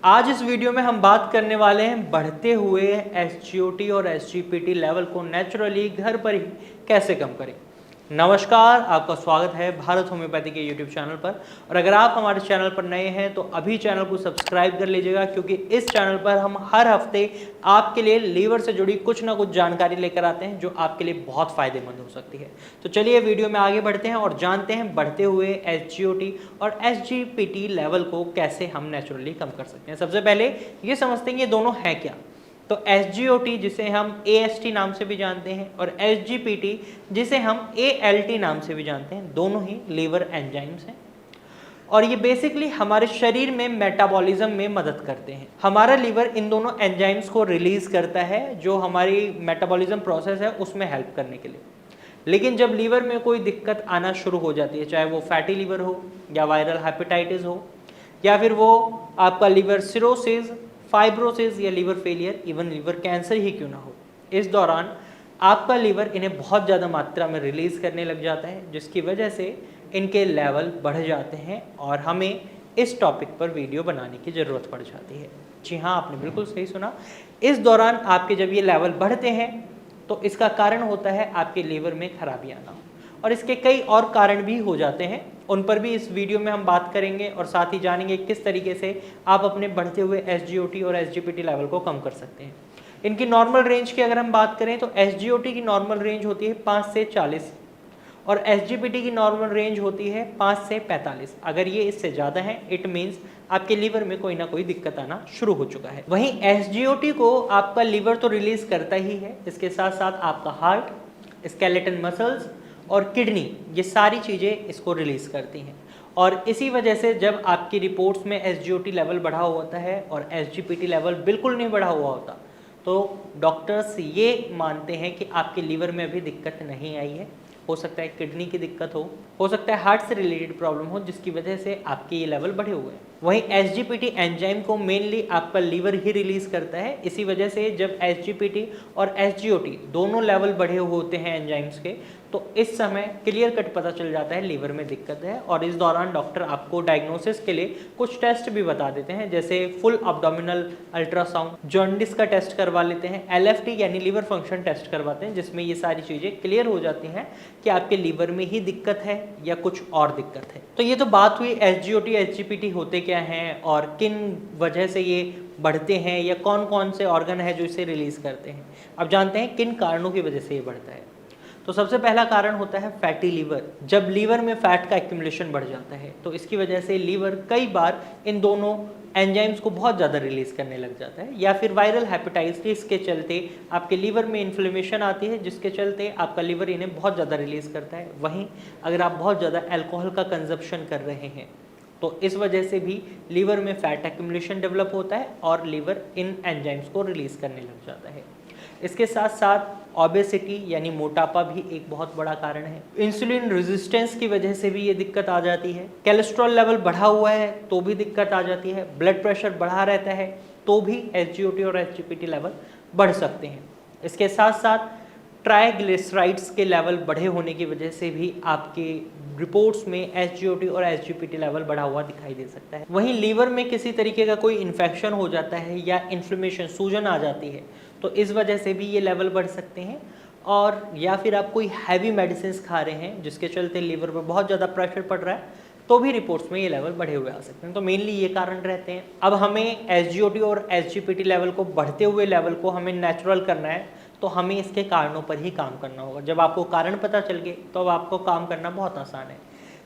आज इस वीडियो में हम बात करने वाले हैं बढ़ते हुए एसजीओटी और एसजीपीटी लेवल को नेचुरली घर पर ही कैसे कम करें। नमस्कार, आपका स्वागत है भारत होम्योपैथी के यूट्यूब चैनल पर। और अगर आप हमारे चैनल पर नए हैं तो अभी चैनल को सब्सक्राइब कर लीजिएगा, क्योंकि इस चैनल पर हम हर हफ्ते आपके लिए लीवर से जुड़ी कुछ ना कुछ जानकारी लेकर आते हैं जो आपके लिए बहुत फायदेमंद हो सकती है। तो चलिए वीडियो में आगे बढ़ते हैं और जानते हैं बढ़ते हुए एसजीओटी और एसजीपीटी लेवल को कैसे हम नेचुरली कम कर सकते हैं। सबसे पहले ये समझते हैं ये दोनों है क्या। तो एसजीओटी जिसे हम एएसटी नाम से भी जानते हैं और एसजीपीटी जिसे हम एएलटी नाम से भी जानते हैं, दोनों ही लीवर एंजाइम्स हैं और ये बेसिकली हमारे शरीर में मेटाबॉलिज्म में मदद करते हैं। हमारा लीवर इन दोनों एंजाइम्स को रिलीज करता है जो हमारी मेटाबॉलिज्म प्रोसेस है उसमें हेल्प करने के लिए। लेकिन जब लीवर में कोई दिक्कत आना शुरू हो जाती है, चाहे वो फैटी लीवर हो या वायरल हेपेटाइटिस हो या फिर वो आपका लीवर सिरोसिस, फाइब्रोसिस या liver failure, even liver cancer ही क्यों ना हो, इस दौरान आपका लीवर इन्हें बहुत ज़्यादा मात्रा में रिलीज करने लग जाता है, जिसकी वजह से इनके लेवल बढ़ जाते हैं और हमें इस टॉपिक पर वीडियो बनाने की ज़रूरत पड़ जाती है। जी हाँ, आपने बिल्कुल सही सुना। इस दौरान आपके जब ये लेवल बढ़ते हैं तो इसका कारण होता है आपके लीवर में खराबी आना, और इसके कई और कारण भी हो जाते हैं, उन पर भी इस वीडियो में हम बात करेंगे और साथ ही जानेंगे किस तरीके से आप अपने बढ़ते हुए एसजीओटी और एसजीपीटी लेवल को कम कर सकते हैं। इनकी नॉर्मल रेंज की अगर हम बात करें तो एसजीओटी की नॉर्मल रेंज होती है 5 से 40 और एसजीपीटी की नॉर्मल रेंज होती है 5 से 45। अगर ये इससे ज़्यादा है इट मीन्स आपके लीवर में कोई ना कोई दिक्कत आना शुरू हो चुका है। वहीं एसजीओटी को आपका लीवर तो रिलीज करता ही है, इसके साथ साथ आपका हार्ट, स्केलेटन मसल्स और किडनी, ये सारी चीज़ें इसको रिलीज करती हैं। और इसी वजह से जब आपकी रिपोर्ट्स में एसजीओटी लेवल बढ़ा हुआ होता है और एसजीपीटी लेवल बिल्कुल नहीं बढ़ा हुआ होता तो डॉक्टर्स ये मानते हैं कि आपके लीवर में अभी दिक्कत नहीं आई है। हो सकता है किडनी की दिक्कत हो सकता है हार्ट से रिलेटेड प्रॉब्लम हो, जिसकी वजह से आपके ये लेवल बढ़े हुए हैं। वहीं एसजीपीटी एंजाइम को मेनली आपका लीवर ही रिलीज करता है। इसी वजह से जब एसजीपीटी और एसजीओटी दोनों लेवल बढ़े हुए होते हैं एंजाइम्स के, तो इस समय क्लियर कट पता चल जाता है लीवर में दिक्कत है और इस दौरान डॉक्टर आपको डायग्नोसिस के लिए कुछ टेस्ट भी बता देते हैं, जैसे फुल अब्डोमिनल अल्ट्रासाउंड, जॉन्डिस का टेस्ट करवा लेते हैं, एलएफटी यानी लीवर फंक्शन टेस्ट करवाते हैं, जिसमें ये सारी चीज़ें क्लियर हो जाती हैं कि आपके लीवर में ही दिक्कत है या कुछ और दिक्कत है। तो ये तो बात हुई एसजीओटी एसजीपीटी होते क्या हैं और किन वजह से ये बढ़ते हैं या कौन कौन से ऑर्गन है जो इसे रिलीज करते हैं। अब जानते हैं किन कारणों की वजह से ये बढ़ता है। तो सबसे पहला कारण होता है फैटी लीवर। जब लीवर में फैट का एक्यूमुलेशन बढ़ जाता है तो इसकी वजह से लीवर कई बार इन दोनों एंजाइम्स को बहुत ज़्यादा रिलीज करने लग जाता है, या फिर वायरल हेपेटाइटिस के चलते आपके लीवर में इन्फ्लेमेशन आती है जिसके चलते आपका लीवर इन्हें बहुत ज़्यादा रिलीज करता है। वहीं अगर आप बहुत ज़्यादा अल्कोहल का कंजप्शन कर रहे हैं तो इस वजह से भी लीवर में फैट एक्यूमुलेशन डेवलप होता है और लीवर इन एंजाइम्स को रिलीज करने लग जाता है। इसके साथ साथ ओबेसिटी यानी मोटापा भी एक बहुत बड़ा कारण है। इंसुलिन रेजिस्टेंस की वजह से भी ये दिक्कत आ जाती है। कोलेस्ट्रॉल लेवल बढ़ा हुआ है तो भी दिक्कत आ जाती है। ब्लड प्रेशर बढ़ा रहता है तो भी एसजीओटी और एसजीपीटी लेवल बढ़ सकते हैं। इसके साथ साथ ट्राइग्लिसराइड्स के लेवल बढ़े होने की वजह से भी आपके रिपोर्ट्स में एसजीओटी और एसजीपीटी लेवल बढ़ा हुआ दिखाई दे सकता है। वहीं लीवर में किसी तरीके का कोई इन्फेक्शन हो जाता है या इन्फ्लेमेशन, सूजन आ जाती है, तो इस वजह से भी ये लेवल बढ़ सकते हैं। और या फिर आप कोई हैवी मेडिसिन खा रहे हैं जिसके चलते लीवर पर बहुत ज़्यादा प्रेशर पड़ रहा है तो भी रिपोर्ट्स में ये लेवल बढ़े हुए आ सकते हैं। तो मेनली ये कारण रहते हैं। अब हमें एसजीओटी और एसजीपीटी लेवल को, बढ़ते हुए लेवल को हमें नेचुरल करना है तो हमें इसके कारणों पर ही काम करना होगा। जब आपको कारण पता चल गए तो अब आपको काम करना बहुत आसान है।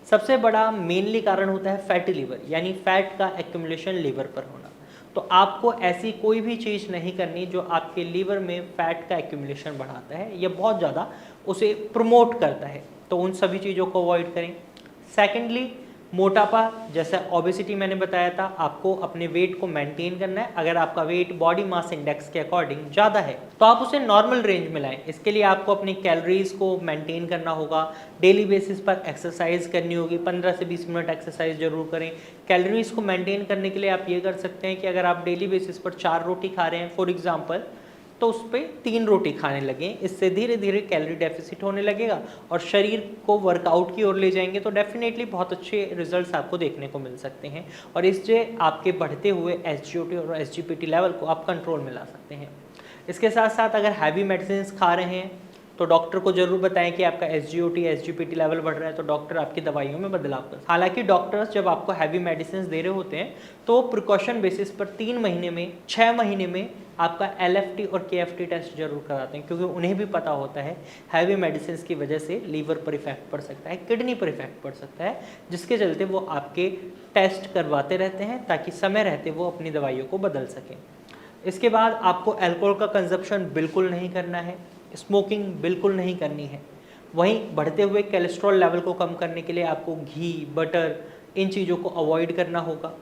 सबसे बड़ा मेनली कारण होता है फैटी लीवर, यानी फैट का एक्यूमुलेशन लीवर पर होना। तो आपको ऐसी कोई भी चीज़ नहीं करनी जो आपके लीवर में फैट का एक्यूमुलेशन बढ़ाता है या बहुत ज़्यादा उसे प्रमोट करता है, तो उन सभी चीज़ों को अवॉइड करें। सेकेंडली, मोटापा, जैसा ओबेसिटी मैंने बताया था, आपको अपने वेट को मेंटेन करना है। अगर आपका वेट बॉडी मास इंडेक्स के अकॉर्डिंग ज़्यादा है तो आप उसे नॉर्मल रेंज में लाएं। इसके लिए आपको अपनी कैलोरीज को मेंटेन करना होगा। डेली बेसिस पर एक्सरसाइज करनी होगी, 15 से 20 मिनट एक्सरसाइज जरूर करें। कैलोरीज को मेंटेन करने के लिए आप ये कर सकते हैं कि अगर आप डेली बेसिस पर 4 रोटी खा रहे हैं फॉर एग्जाम्पल, तो उस पर 3 रोटी खाने लगें। इससे धीरे धीरे कैलोरी डेफिसिट होने लगेगा और शरीर को वर्कआउट की ओर ले जाएंगे, तो डेफिनेटली बहुत अच्छे रिजल्ट्स आपको देखने को मिल सकते हैं और इससे आपके बढ़ते हुए SGOT और SGPT लेवल को आप कंट्रोल में ला सकते हैं। इसके साथ साथ अगर हैवी मेडिसिन खा रहे हैं तो डॉक्टर को जरूर बताएं कि आपका SGOT SGPT लेवल बढ़ रहा है, तो डॉक्टर आपकी दवाइयों में बदलाव कर। हालांकि डॉक्टर्स जब आपको हैवी मेडिसिन दे रहे होते हैं तो प्रिकॉशन बेसिस पर 3 महीने में 6 महीने में आपका LFT और KFT टेस्ट जरूर कराते हैं, क्योंकि उन्हें भी पता होता है हैवी मेडिसिन की वजह से लीवर पर इफेक्ट पड़ सकता है, किडनी पर इफेक्ट पड़ सकता है, जिसके चलते वो आपके टेस्ट करवाते रहते हैं ताकि समय रहते वो अपनी दवाइयों को बदल सकें। इसके बाद आपको अल्कोहल का कंजप्शन बिल्कुल नहीं करना है, स्मोकिंग बिल्कुल नहीं करनी है। वहीं बढ़ते हुए कोलेस्ट्रॉल लेवल को कम करने के लिए आपको घी, बटर, इन चीज़ों को अवॉइड करना होगा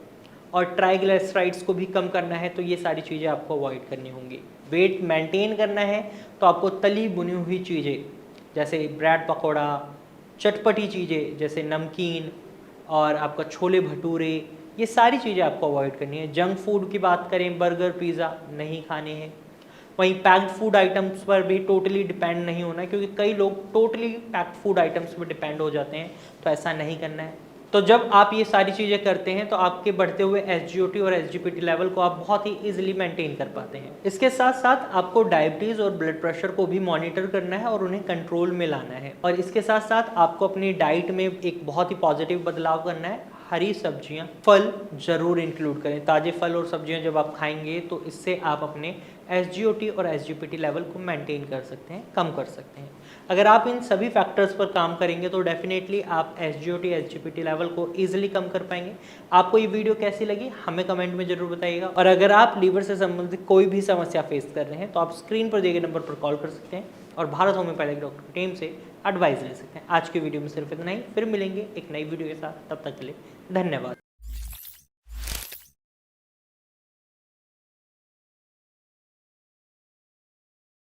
और ट्राइग्लिसराइड्स को भी कम करना है, तो ये सारी चीज़ें आपको अवॉइड करनी होंगी। वेट मेंटेन करना है तो आपको तली बुनी हुई चीज़ें जैसे ब्रेड पकौड़ा, चटपटी चीज़ें जैसे नमकीन और आपका छोले भटूरे, ये सारी चीज़ें आपको अवॉइड करनी है। जंक फूड की बात करें, बर्गर, पिज़्ज़ा नहीं खाने हैं। वहीं पैक्ड फूड आइटम्स पर भी टोटली डिपेंड नहीं होना है, क्योंकि कई लोग टोटली पैक्ड फूड आइटम्स पर डिपेंड हो जाते हैं, तो ऐसा नहीं करना है। तो जब आप ये सारी चीज़ें करते हैं तो आपके बढ़ते हुए SGOT और SGPT लेवल को आप बहुत ही ईजिली मेंटेन कर पाते हैं। इसके साथ साथ आपको डायबिटीज़ और ब्लड प्रेशर को भी मॉनिटर करना है और उन्हें कंट्रोल में लाना है। और इसके साथ साथ आपको अपनी डाइट में एक बहुत ही पॉजिटिव बदलाव करना है। हरी सब्जियां, फल जरूर इंक्लूड करें। ताज़े फल और सब्जियां जब आप खाएंगे तो इससे आप अपने SGOT और SGPT लेवल को मेंटेन कर सकते हैं, कम कर सकते हैं। अगर आप इन सभी फैक्टर्स पर काम करेंगे तो डेफिनेटली आप SGOT SGPT लेवल को ईजिली कम कर पाएंगे। आपको ये वीडियो कैसी लगी हमें कमेंट में जरूर बताइएगा। और अगर आप लीवर से संबंधित कोई भी समस्या फेस कर रहे हैं तो आप स्क्रीन पर दिए गए नंबर पर कॉल कर सकते हैं और भारत होम्योपैथिक डॉक्टर की टीम से एडवाइस ले सकते हैं। आज की वीडियो में सिर्फ इतना ही, फिर मिलेंगे एक नई वीडियो के साथ। तब तक के लिए धन्यवाद।